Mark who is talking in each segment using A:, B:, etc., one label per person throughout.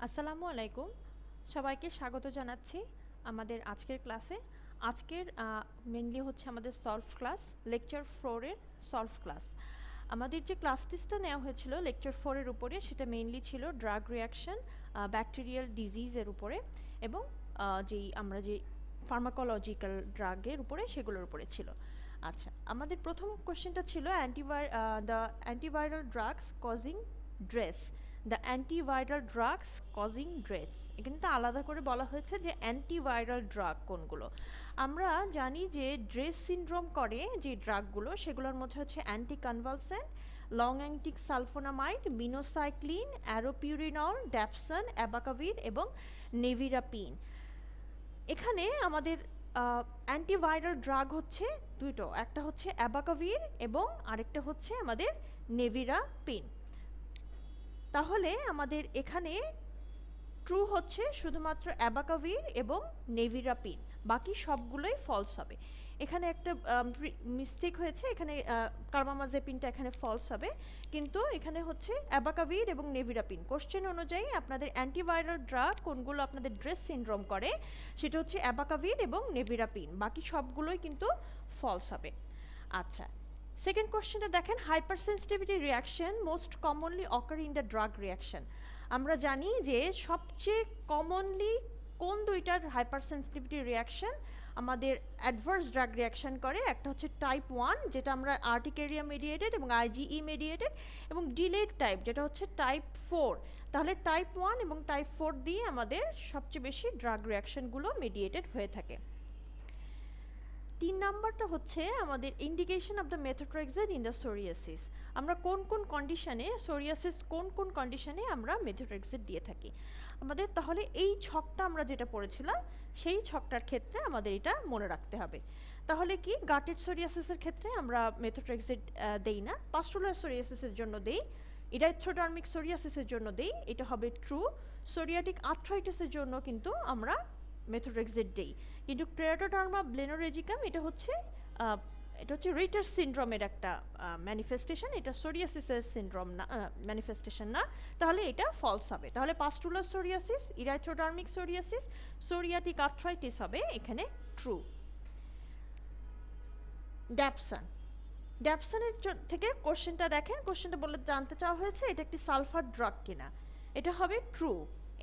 A: আসসালামু আলাইকুম, সবাইকে স্বাগত জানাচ্ছি আমাদের আজকের ক্লাসে। আজকের মেনলি হচ্ছে আমাদের সলভ ক্লাস, লেকচার 4-এর সলভ ক্লাস। আমাদের যে ক্লাস টেস্টটা নেওয়া হয়েছিল লেকচার 4-এর উপরে, সেটা মেনলি ছিল ড্রাগ রিয়াকশন, ব্যাকটেরিয়াল ডিজিজের উপরে, এবং আমরা যে ফার্মাকোলজিক্যাল ড্রাগের উপরে সেগুলোর উপরে ছিল। আচ্ছা, আমাদের প্রথম কোশ্চেনটা ছিল the antiviral drugs causing dress. The antiviral drugs causing dress, এখানে তো আলাদা করে বলা হয়েছে যে অ্যান্টিভাইরাল ড্রাগ কোনগুলো। আমরা জানি যে ড্রেস সিনড্রোম করে যে ড্রাগগুলো, সেগুলোর মধ্যে হচ্ছে anticonvulsant, long acting sulphonamide, minocycline, allopurinol, dapsone, abacavir এবং নেভিরাপিন। এখানে আমাদের অ্যান্টিভাইরাল ড্রাগ হচ্ছে দুটো, একটা হচ্ছে অ্যাবাকাভির এবং আরেকটা হচ্ছে আমাদের নেভিরাপিন। তাহলে আমাদের এখানে ট্রু হচ্ছে শুধুমাত্র অ্যাবাকাভির এবং নেভিরাপিন, বাকি সবগুলোই ফলস হবে। এখানে একটা মিস্টেক হয়েছে, এখানে কার্বামাজেপিনটা এখানে ফলস হবে, কিন্তু এখানে হচ্ছে অ্যাবাকাভির এবং নেভিরাপিন। কোশ্চেন অনুযায়ী আপনাদের অ্যান্টিভাইরাল ড্রাগ কোনগুলো আপনাদের ড্রেস সিনড্রোম করে, সেটা হচ্ছে অ্যাবাকাভির এবং নেভিরাপিন, বাকি সবগুলোই কিন্তু ফলস হবে। আচ্ছা, সেকেন্ড কোশ্চেনটা দেখেন, hyper sensitivity reaction most commonly occur in the drug reaction. আমরা জানি যে সবচেয়ে কমনলি কোন দুইটার হাইপার সেন্সিটিভিটি রিয়াকশন আমাদের অ্যাডভার্স ড্রাগ রিয়াকশন করে, একটা হচ্ছে টাইপ 1 যেটা আমরা আর্টিকেরিয়া মেডিয়েটেড এবং আইজিই মেডিয়েটেড, এবং ডিলেড টাইপ যেটা হচ্ছে টাইপ 4। তাহলে টাইপ 1 এবং টাইপ 4 দিয়ে আমাদের সবচেয়ে বেশি ড্রাগ রিয়াকশনগুলো মেডিয়েটেড হয়ে থাকে। 3 নাম্বারটা হচ্ছে আমাদের indication of the methotrexate in the psoriasis. আমরা কোন কোন কন্ডিশনে সোরিয়াসিস, কোন কোন কন্ডিশনে আমরা মেথোট্রেক্সেট দিয়ে থাকি আমাদের। তাহলে এই ছকটা আমরা যেটা পড়েছিলাম সেই ছকটার ক্ষেত্রে আমাদের এটা মনে রাখতে হবে। তাহলে কি, গাটেড সোরিয়াসিসের ক্ষেত্রে আমরা মেথোট্রেক্সেট দেই না, পাস্টুলার সোরিয়াসিসের জন্য দেই, ইরাইথ্রোডার্মিক সোরিয়াসিসের জন্য দেই, এটা হবে ট্রু। সোরিয়াটিক আর্থ্রাইটিসের জন্য কিন্তু আমরা মেথোট্রেক্সেট দেই, কিন্তু ক্রেরাটোডার্মা ব্লেনোরেজিকাম এটা হচ্ছে রিটার সিনড্রোমের একটা ম্যানিফেস্টেশন, এটা সোরিয়াসিসের সিনড্রোম না, ম্যানিফেস্টেশন না। তাহলে এটা ফলস হবে। তাহলে pustular psoriasis, ইরাইথ্রোডার্মিক psoriasis, psoriatic arthritis হবে এখানে ট্রু। ড্যাপসন, ড্যাপসনের থেকে কোশ্চেনটা দেখেন, কোশ্চেনটা বলে জানতে চাওয়া হয়েছে এটা একটি সালফার ড্রাগ কিনা। এটা হবে ট্রু,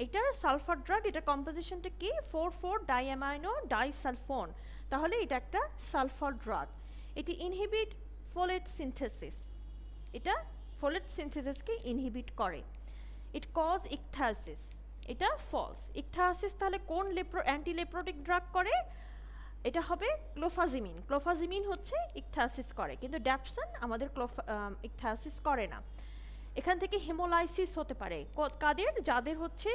A: এটা সালফার ড্রাগ, এটা কম্পোজিশনটা কি 4,4 ডাইঅ্যামাইনো ডাইসালফোন, তাহলে এটা একটা সালফার ড্রাগ। এটি ইনহিবিট ফোলেট সিনথেসিস, এটা ফোলেট সিনথেসিসকে ইনহিবিট করে। ইট কজ ইকথাসিস, এটা ফলস। ইকথাসিস তাহলে কোন অ্যান্টিলেপ্রোটিক ড্রাগ করে, এটা হবে ক্লোফাজিমিন। ক্লোফাজিমিন হচ্ছে ইকথাসিস করে, কিন্তু ড্যাপসন আমাদের ইকথাসিস করে না। এখান থেকে হেমোলাইসিস হতে পারে কাদের, যাদের হচ্ছে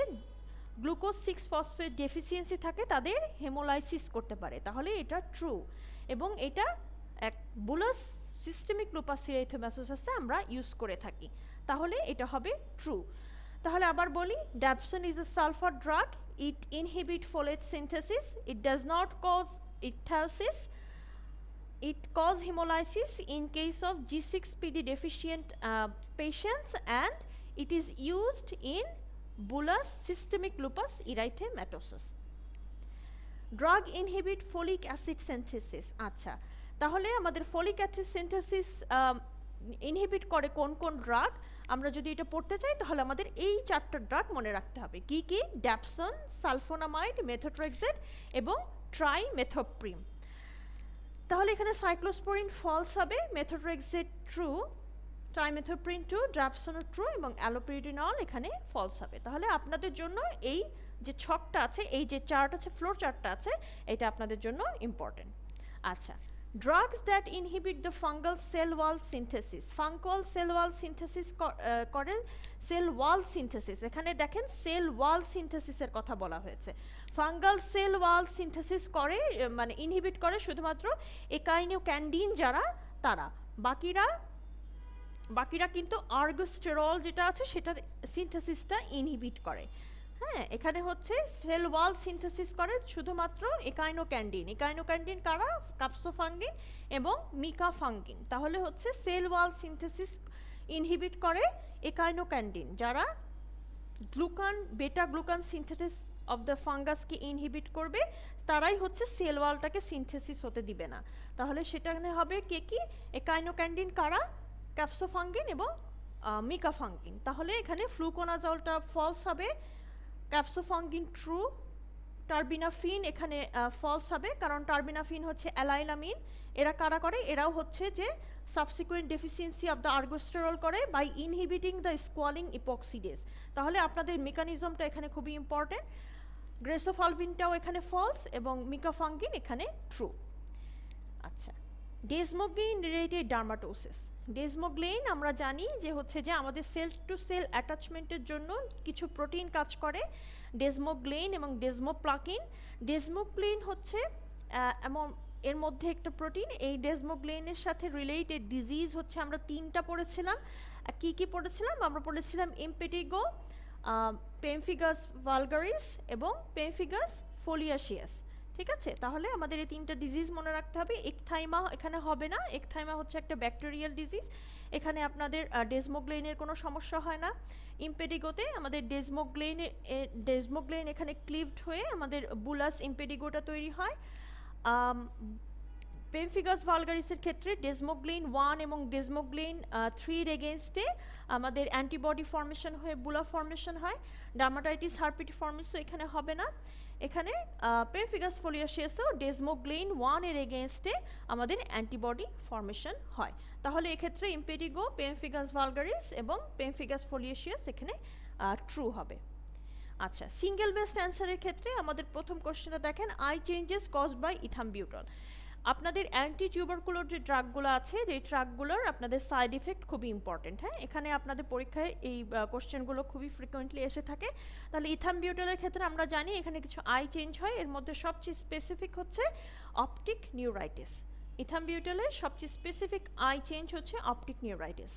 A: গ্লুকোজ 6 ফসফেট ডেফিসিয়েন্সি থাকে তাদের হেমোলাইসিস করতে পারে, তাহলে এটা ট্রু। এবং এটা এক বুলাস সিস্টেমিক লুপাস এরিথ্রোমাটোসিসে আমরা ইউজ করে থাকি, তাহলে এটা হবে ট্রু। তাহলে আবার বলি, dapsone is a sulphur drug, it inhibit folate synthesis, it does not cause ichthyosis, it cause hemolysis in case of G6PD deficient patients, and it is used in bullous systemic lupus erythematosus. Drug inhibit folic acid synthesis. আচ্ছা, তাহলে আমাদের folic acid synthesis inhibit করে কোন কোন drug, আমরা যদি এটা পড়তে চাই তাহলে আমাদের এই 4টা ড্রাগ মনে রাখতে হবে। কি কি? ড্যাপসন, সালফোনামাইড, মেথোট্রেক্সেট এবং ট্রাইমেথোপ্রিম। তাহলে এখানে সাইক্লোস্পোরিন ফলস হবে, মেথোট্রেক্সেট ট্রু, ট্রাইমেথোপ্রিন ট্রু, ড্যাপসনও ট্রু এবং অ্যালোপিরিডিনল এখানে ফলস হবে। তাহলে আপনাদের জন্য এই যে ছকটা আছে, এই যে চার্ট আছে, ফ্লোর চার্টটা আছে, এটা আপনাদের জন্য ইম্পর্টেন্ট। আচ্ছা, drugs that inhibit the fungal cell wall synthesis. Fungal cell wall synthesis করে, সেল ওয়াল সিনথেসিস, এখানে দেখেন সেল ওয়াল সিনথেসিসের কথা বলা হয়েছে। ফাঙ্গাল সেল ওয়াল সিনথেসিস করে, মানে ইনহিবিট করে শুধুমাত্র একাইনোক্যান্ডিন যারা, তারা। বাকিরা কিন্তু আর্গোস্টেরল যেটা আছে সেটার সিনথেসিসটা ইনহিবিট করে। হ্যাঁ, এখানে হচ্ছে সেল ওয়াল সিনথেসিস করে শুধুমাত্র একাইনোক্যান্ডিন। একাইনোক্যান্ডিন কারা? কাপসোফাঙ্গিন এবং মিকাফাঙ্গিন। তাহলে হচ্ছে সেল ওয়াল সিনথেসিস ইনহিবিট করে একাইনোক্যান্ডিন যারা beta glucan synthesis of the ফাঙ্গাসকে ইনহিবিট করবে, তারাই হচ্ছে সেল ওয়ালটাকে সিনথেসিস হতে দিবে না। তাহলে সেখানে হবে কে কি, একাইনোক্যান্ডিন কারা, ক্যাপসোফাঙ্গিন এবং মিকাফাঙ্গিন। তাহলে এখানে ফ্লুকোনাজলটা ফলস হবে, ক্যাপসোফাঙ্গিন ট্রু, টার্বিনাফিন এখানে ফলস হবে, কারণ টার্বিনাফিন হচ্ছে অ্যালাইলামিন। এরা কারা করে, এরাও হচ্ছে যে subsequent deficiency of the ergosterol করে বাই ইনহিবিটিং দ্য স্কোয়ালিং ইপক্সিডেজ। তাহলে আপনাদের মেকানিজমটা এখানে খুবই ইম্পর্টেন্ট। গ্রেসোফালভিনটাও এখানে ফলস এবং মিকাফাঙ্গিন এখানে ট্রু। আচ্ছা, ডেজমোগ্লেইন রিলেটেড ডার্মাটোসিস। ডেজমোগ্লেইন আমরা জানি যে হচ্ছে যে আমাদের সেল টু সেল অ্যাটাচমেন্টের জন্য কিছু প্রোটিন কাজ করে, ডেজমোগ্লেইন এবং ডেজমোপ্লাকিন। ডেজমোগ্লেইন হচ্ছে এমন এর মধ্যে একটা প্রোটিন। এই ডেজমোগ্লেইনের সাথে রিলেটেড ডিজিজ হচ্ছে আমরা 3টা পড়েছিলাম। কি কি পড়েছিলাম, আমরা পড়েছিলাম ইম্পেটিগো, পেমফিগাস ভালগারিস এবং পেমফিগাস ফোলিয়াসিয়াস। ঠিক আছে, তাহলে আমাদের এই 3টা ডিজিজ মনে রাখতে হবে। একথাইমা এখানে হবে না, একথাইমা হচ্ছে একটা ব্যাকটেরিয়াল ডিজিজ, এখানে আপনাদের ডেজমোগ্লেইনের কোনো সমস্যা হয় না। ইম্পেডিগোতে আমাদের ডেজমোগ্লেইন এখানে ক্লিভড হয়ে আমাদের বুলাস ইম্পেডিগোটা তৈরি হয়। পেমফিগাস ভালগারিসের ক্ষেত্রে ডেজমোগ্লেইন 1 এবং ডেজমোগ্লেইন 3 এগেনস্টে আমাদের অ্যান্টিবডি ফর্মেশন হয়ে বুলা ফর্মেশন হয়। ডার্মাটাইটিস হারপিটিফর্মিসও এখানে হবে না। এখানে পেমফিগাস ফোলিয়াসিয়াসও ডেজমোগ্লেইন 1 এর এগেনস্টে আমাদের অ্যান্টিবডি ফর্মেশন হয়। তাহলে এক্ষেত্রে ইম্পেডিগো, পেমফিগাস ভালগারিস এবং পেমফিগাস ফোলিয়াসিয়াস এখানে ট্রু হবে। আচ্ছা, সিঙ্গেল বেস্ট অ্যান্সারের ক্ষেত্রে আমাদের প্রথম কোশ্চেনটা দেখেন, আই চেঞ্জেস কজড বাই ইথামবিউটল। আপনাদের অ্যান্টি টিউবারকুলার যে ড্রাগগুলো আছে, যে ড্রাগগুলোর আপনাদের সাইড ইফেক্ট খুবই ইম্পর্টেন্ট। হ্যাঁ, এখানে আপনাদের পরীক্ষায় এই কোশ্চেনগুলো খুবই ফ্রিকোয়েন্টলি এসে থাকে। তাহলে ইথামবিউটলের ক্ষেত্রে আমরা জানি এখানে কিছু আই চেঞ্জ হয়, এর মধ্যে সবচেয়ে স্পেসিফিক হচ্ছে অপটিক নিউরাইটিস। ইথামবিউটলের সবচেয়ে স্পেসিফিক আই চেঞ্জ হচ্ছে অপটিক নিউরাইটিস।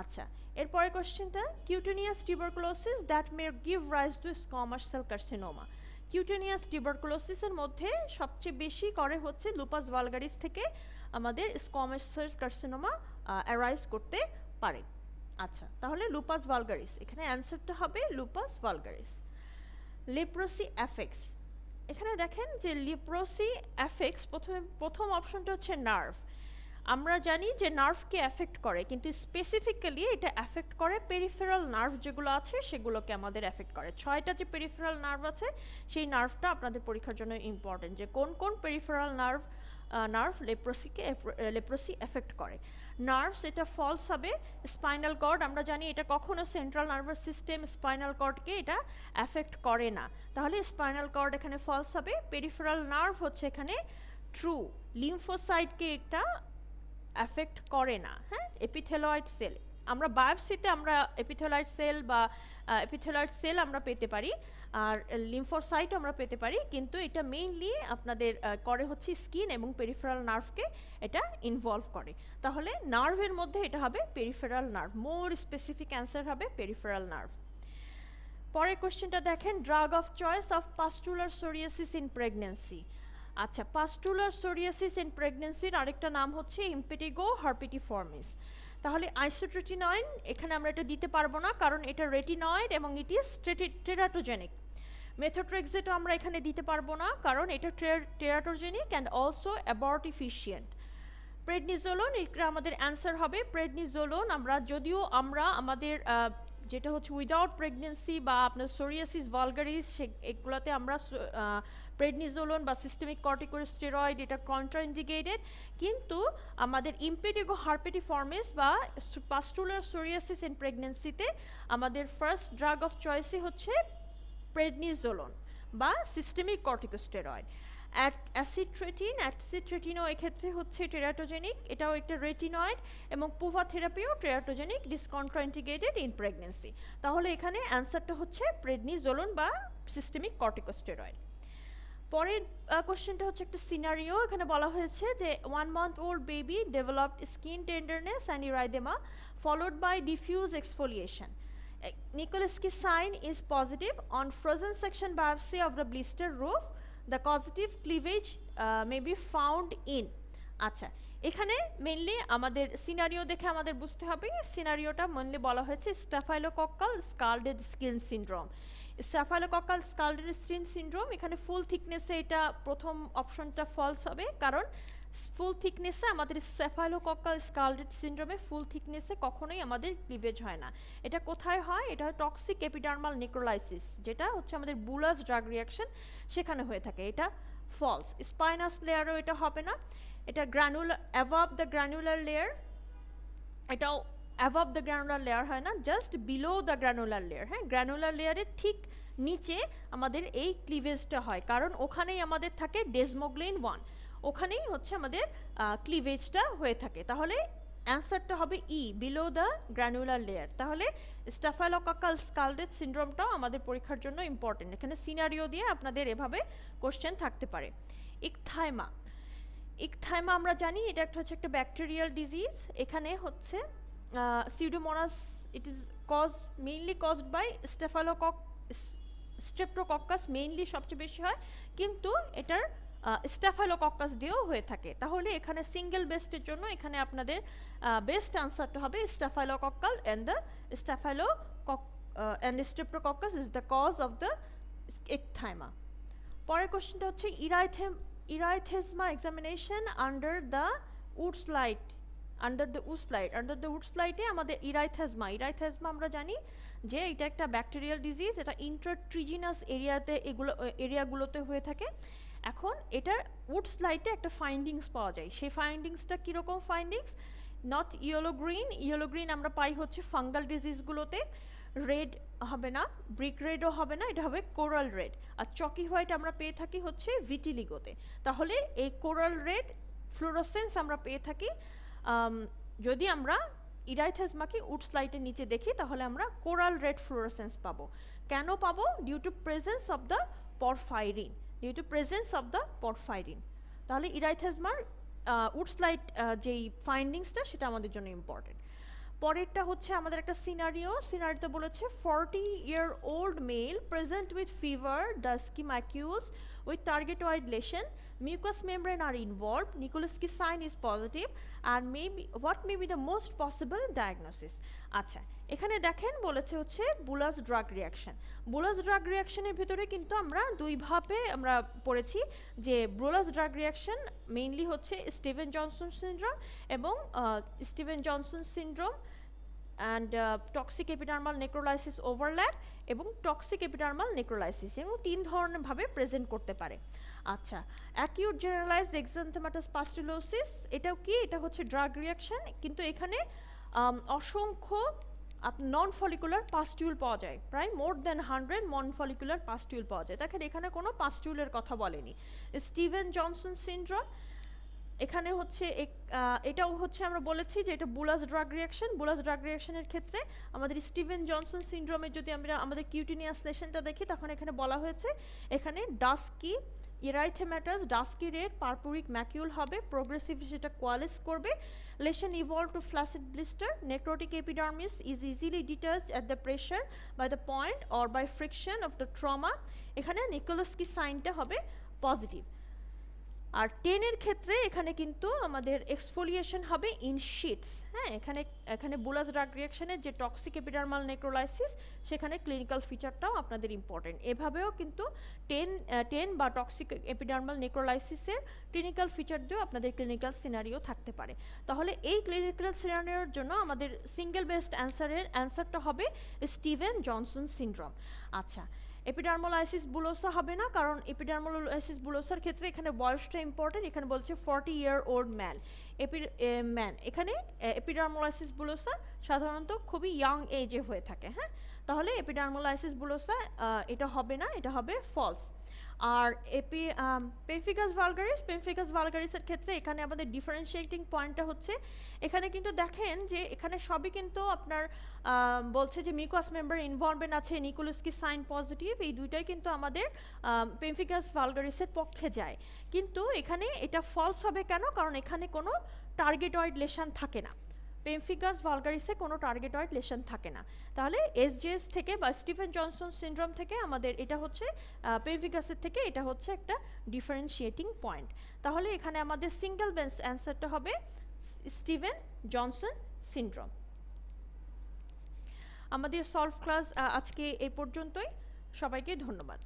A: আচ্ছা, এরপরে কোশ্চেনটা, cutaneous tuberculosis that may give rise to squamous cell carcinoma. Cutaneous টিউবারকুলোসিসের মধ্যে সবচেয়ে বেশি করে হচ্ছে লুপাস ভালগারিস থেকে আমাদের স্কোয়ামাস সেল কার্সিনোমা অ্যারাইজ করতে পারে। আচ্ছা, তাহলে লুপাস ভালগারিস, এখানে অ্যান্সারটা হবে লুপাস ভালগারিস। লেপ্রোসি অ্যাফেক্টস, এখানে দেখেন যে লেপ্রোসি অ্যাফেক্টস, প্রথম অপশনটা হচ্ছে নার্ভ। আমরা জানি যে নার্ভকে অ্যাফেক্ট করে, কিন্তু স্পেসিফিক্যালি এটা অ্যাফেক্ট করে পেরিফেরাল নার্ভ যেগুলো আছে সেগুলোকে আমাদের অ্যাফেক্ট করে। 6টা যে পেরিফেরাল নার্ভ আছে সেই নার্ভটা আপনাদের পরীক্ষার জন্য ইম্পর্টেন্ট, যে কোন কোন পেরিফেরাল নার্ভ লেপ্রোসি এফেক্ট করে। নার্ভস এটা ফলস হবে। স্পাইনাল কর্ড, আমরা জানি এটা কখনো সেন্ট্রাল নার্ভাস সিস্টেম স্পাইনাল কর্ডকে এটা অ্যাফেক্ট করে না, তাহলে স্পাইনাল কর্ড এখানে ফলস হবে। পেরিফেরাল নার্ভ হচ্ছে এখানে ট্রু, লিম্ফোসাইটকে একটা অ্যাফেক্ট করে না। হ্যাঁ, এপিথেলয়েড সেল, আমরা বায়োপসিতে আমরা এপিথেলয়েড সেল আমরা পেতে পারি, আর লিম্ফোসাইট আমরা পেতে পারি, কিন্তু এটা মেইনলি আপনাদের করে হচ্ছে স্কিন এবং পেরিফেরাল নার্ভকে এটা ইনভলভ করে। তাহলে নার্ভের মধ্যে এটা হবে peripheral nerve, more specific answer হবে পেরিফেরাল নার্ভ। পরের কোশ্চেনটা দেখেন, drug of choice of pustular psoriasis in pregnancy. আচ্ছা, পাস্টুলার সোরিয়াসিস ইন প্রেগন্যান্সির আরেকটা নাম হচ্ছে ইম্পেটিগো হারপিটিফর্মিস। তাহলে আইসোট্রেটিনয়েড এখানে আমরা এটা দিতে পারবো না, কারণ এটা রেটিনয়েড এবং ইট ইজ টেরাটোজেনিক। মেথোট্রেক্সেটও আমরা এখানে দিতে পারবো না, কারণ এটা টেরাটোজেনিক অ্যান্ড অলসো অ্যাবর্টিফিশিয়েন্ট। প্রেডনিজোলোন, এটা আমাদের অ্যান্সার হবে প্রেডনিজোলোন। যদিও আমরা আমাদের যেটা হচ্ছে উইদাউট প্রেগনেন্সি বা আপনার সোরিয়াসিস ভালগারিস এগুলোতে আমরা প্রেডনিজোলোন বা সিস্টেমিক কর্টিকোস্টেরয়েড এটা কন্ট্রাইন্ডিকেটেড, কিন্তু আমাদের ইম্পেটিগো হারপিটিফর্মিস বা পাস্টুলার সোরিয়াসিস ইন প্রেগনেন্সিতে আমাদের ফার্স্ট ড্রাগ অফ চয়েসই হচ্ছে প্রেডনিজোলোন বা সিস্টেমিক কর্টিকোস্টেরয়েড। অ্যাসিট্রেটিনও এক্ষেত্রে হচ্ছে টেরাটোজেনিক, এটাও একটা রেটিনয়েড, এবং পুভা থেরাপিও টেরাটোজেনিক, ডিসকন্ট্রাইন্ডিকেটেড ইন প্রেগনেন্সি। তাহলে এখানে অ্যান্সারটা হচ্ছে প্রেডনিজোলোন বা সিস্টেমিক কর্টিকোস্টেরয়েড। পরের কোশ্চেনটা হচ্ছে একটা সিনারিও, এখানে বলা হয়েছে যে 1 month old baby developed skin tenderness and erythema followed by diffuse exfoliation. Nikolsky's sign is positive on frozen section biopsy of the blister roof. The causative cleavage may be found in. আচ্ছা, এখানে mainly আমাদের scenario দেখে আমাদের বুঝতে হবে, সিনারিওটা mainly বলা হয়েছে স্টাফাইলোকক্কাল স্কালডেড skin syndrome. স্টাফাইলোকক্কাল স্কালডেড skin syndrome, এখানে ফুল থিকনেসে এটা প্রথম অপশনটা ফলস হবে, কারণ ফুল থিকনেসে আমাদের স্টাফাইলোকক্কাল স্কালডেড সিনড্রোমে ফুল থিকনেসে কখনোই আমাদের ক্লিভেজ হয় না। এটা কোথায় হয়? এটা হয় টক্সিক এপিডার্মাল নেক্রোলাইসিস, যেটা হচ্ছে আমাদের বুলাস ড্রাগ রিয়াকশন, সেখানে হয়ে থাকে। এটা ফলস। স্পাইনাস লেয়ারও এটা হবে না, এটা গ্রানুলার অ্যাভাব দ্য গ্রানুলার লেয়ার, এটাও অ্যাভাব দ্য গ্রানুলার লেয়ার হয় না, just below the granular layer. হ্যাঁ, গ্রানুলার লেয়ারের ঠিক নিচে আমাদের এই ক্লিভেজটা হয়, কারণ ওখানেই আমাদের থাকে ডেসমোগ্লিন 1, ওখানেই হচ্ছে আমাদের ক্লিভেজটা হয়ে থাকে। তাহলে অ্যান্সারটা হবে ই, বিলো দ্য গ্রানুলার লেয়ার। তাহলে স্টাফাইলোকক্কাল স্কালডেড সিনড্রোমটাও আমাদের পরীক্ষার জন্য ইম্পর্টেন্ট। এখানে সিনারিও দিয়ে আপনাদের এভাবে কোশ্চেন থাকতে পারে। ইকথাইমা, ইকথাইমা আমরা জানি এটা হচ্ছে একটা ব্যাকটেরিয়াল ডিজিজ। এখানে হচ্ছে Pseudomonas, it is mainly caused by Streptococcus, mainly সবচেয়ে বেশি হয়, কিন্তু এটার স্টাফাইলোকক্কাস দিয়েও হয়ে থাকে। তাহলে এখানে সিঙ্গেল বেস্টের জন্য এখানে আপনাদের বেস্ট আনসারটা হবে staphylococcal and the and streptococcus is the cause of the ecthyma. পরের কোশ্চেনটা হচ্ছে erythrasma examination under the Wood's light. Under the উডস্লাইটে আমাদের ইরাইথেজমা আমরা জানি যে এটা একটা ব্যাকটেরিয়াল ডিজিজ, এটা ইন্ট্রাট্রিজিনাস এরিয়াগুলোতে হয়ে থাকে। এখন এটার উডস্লাইটে একটা ফাইন্ডিংস পাওয়া যায়। সেই ফাইন্ডিংসটা কীরকম ফাইন্ডিংস? নট ইয়েলো গ্রিন আমরা পাই হচ্ছে ফাঙ্গাল ডিজিজগুলোতে, রেড হবে না, ব্রিক রেডও হবে না, এটা হবে কোরাল রেড। আর চকি হোয়াইট আমরা পেয়ে থাকি হচ্ছে ভিটিলিগোতে। তাহলে এই কোরাল রেড ফ্লোরোসেন্স আমরা পেয়ে থাকি যদি আমরা ইরাইথেজমাকে উডস্লাইটের নিচে দেখি, তাহলে আমরা কোরাল রেড ফ্লোরোসেন্স পাবো। কেন পাবো? Due to presence of the porphyrin, তাহলে ইরাইথেজমার উডস্লাইট ফাইন্ডিংসটা সেটা আমাদের জন্য ইম্পর্টেন্ট। পরেরটা হচ্ছে আমাদের একটা সিনারিওতে বলেছে 40-year-old male present with fever, dusky macules with targetoid lesion, mucous membrane are involved, Nikolsky sign is positive, and what may be the most possible diagnosis? আচ্ছা, এখানে দেখেন বলেছে হচ্ছে বুলাস ড্রাগ রিয়াকশনের ভিতরে কিন্তু আমরা দুইভাবে আমরা পড়েছি যে বুলাস ড্রাগ রিয়াকশন মেইনলি হচ্ছে Steven Johnson syndrome and toxic epidermal necrolysis overlap এবং টক্সিক এপিডার্মাল নেক্রোলাইসিস, এবং 3 ধরনের ভাবে প্রেজেন্ট করতে পারে। আচ্ছা, অ্যাকিউট জেনারেলাইজড এক্সান্থেমাটাস পাস্টুলোসিস, এটাও কি? এটা হচ্ছে ড্রাগ রিয়াকশন, কিন্তু এখানে অসংখ্য নন ফলিকুলার পাস্টিউল পাওয়া যায়, প্রায় মোর দ্যান 100 নন ফলিকুলার পাস্টিউল পাওয়া যায়। দেখেন এখানে কোনো পাস্টিউলের কথা বলেনি। স্টিভেন জনসন সিনড্রোম, এখানে হচ্ছে এটাও হচ্ছে আমরা বলেছি যে এটা বুলাস ড্রাগ রিয়াকশনের ক্ষেত্রে আমাদের স্টিভেন জনসন সিনড্রোমে যদি আমরা আমাদের কিউটিনিয়াস লেশনটা দেখি, তখন এখানে বলা হয়েছে এখানে dusky erythematous, dusky red purpuric macule হবে, প্রোগ্রেসিভলি সেটা কোয়ালিস করবে, lesion evolve to flaccid blister, necrotic epidermis is easily detached at the pressure by the point or by friction of the trauma. এখানে নিকোলস্কি সাইনটা হবে positive. আর 10-এর ক্ষেত্রে এখানে কিন্তু আমাদের exfoliation হবে ইন শিটস। হ্যাঁ, এখানে বুলাস ড্রাগ রিয়াকশনের যে টক্সিক এপিডার্মাল নেক্রোলাইসিস, সেখানে ক্লিনিক্যাল ফিচারটাও আপনাদের ইম্পর্টেন্ট। এভাবেও কিন্তু 10 বা টক্সিক এপিডার্মাল নেক্রোলাইসিসের ক্লিনিক্যাল ফিচার দিয়েও আপনাদের ক্লিনিক্যাল সিনারিও থাকতে পারে। তাহলে এই ক্লিনিক্যাল সিনারিওর জন্য আমাদের সিঙ্গেল বেস্ট অ্যান্সারটা হবে স্টিভেন জনসন সিনড্রোম। আচ্ছা, এপিডার্মোলাইসিস বুলোসা হবে না, কারণ এপিডার্মোলাইসিস বুলোসার ক্ষেত্রে এখানে বয়সটা ইম্পর্টেন্ট। এখানে বলছে 40-year-old ম্যান, এখানে এপিডার্মোলাইসিস বুলোসা সাধারণত খুবই ইয়াং এজে হয়ে থাকে। হ্যাঁ, তাহলে এপিডার্মোলাইসিস বুলোসা এটা হবে না, এটা হবে ফলস। আর পেমফিকাস ভালগারিসের ক্ষেত্রে এখানে আমাদের ডিফারেন্সিয়েটিং পয়েন্টটা হচ্ছে এখানে কিন্তু দেখেন যে এখানে সবই কিন্তু আপনার বলছে যে মিউকাস মেম্বার ইনভলভমেন্ট আছে, নিকোলস্কি সাইন পজিটিভ, এই দুইটাই কিন্তু আমাদের পেমফিকাস ভালগারিসের পক্ষে যায়। কিন্তু এখানে এটা ফলস হবে কেন? কারণ এখানে কোনো টার্গেটয়েড লেশন থাকে না। পেমফিগাস ভালগারিসে কোনো টার্গেটয়েড লেশন থাকে না। তাহলে এসজেএস থেকে বা স্টিফেন জনসন সিনড্রোম থেকে আমাদের এটা হচ্ছে পেমফিগাসের থেকে এটা হচ্ছে একটা ডিফারেন্সিয়েটিং পয়েন্ট। তাহলে এখানে আমাদের সিঙ্গেল বেঞ্চ অ্যান্সারটা হবে স্টিভেন জনসন সিনড্রোম। আমাদের সলভ ক্লাস আজকে এই পর্যন্তই। সবাইকে ধন্যবাদ।